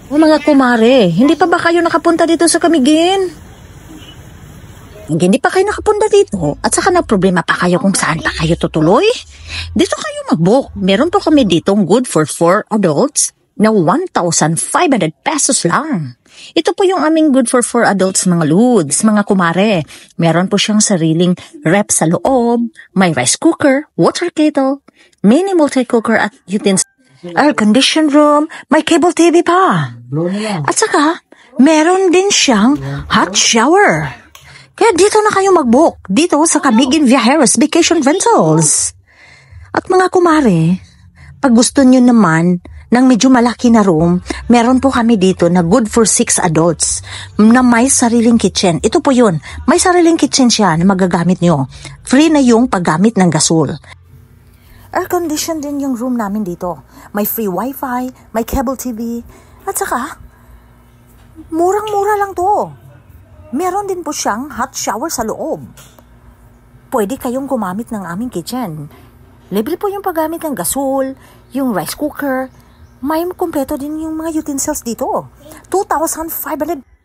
O mga kumare, hindi pa ba kayo nakapunta dito sa Camiguin? Hindi pa kayo nakapunta dito at saka nagproblema pa kayo kung saan pa kayo tutuloy? Dito kayo mag-book. Meron po kami ditong good for 4 adults na 1,500 pesos lang. Ito po yung aming good for 4 adults mga ludes, mga kumare. Meron po siyang sariling rep sa loob, may rice cooker, water kettle, mini multi-cooker at utensils, air-conditioned room, may cable TV pa. At saka, meron din siyang hot shower. Kaya dito na kayo mag-book, dito sa Camiguin Viajeros Vacation Rentals. At mga kumare, pag gusto nyo naman ng medyo malaki na room, meron po kami dito na good for 6 adults na may sariling kitchen. Ito po yun, may sariling kitchen siya na magagamit nyo. Free na yung paggamit ng gasol. Air-conditioned din yung room namin dito. May free wifi, may cable TV, at saka, murang-mura lang to. Meron din po siyang hot shower sa loob. Pwede kayong gumamit ng aming kitchen. Libre po yung paggamit ng gasol, yung rice cooker. May kumpleto din yung mga utensils dito. 2,500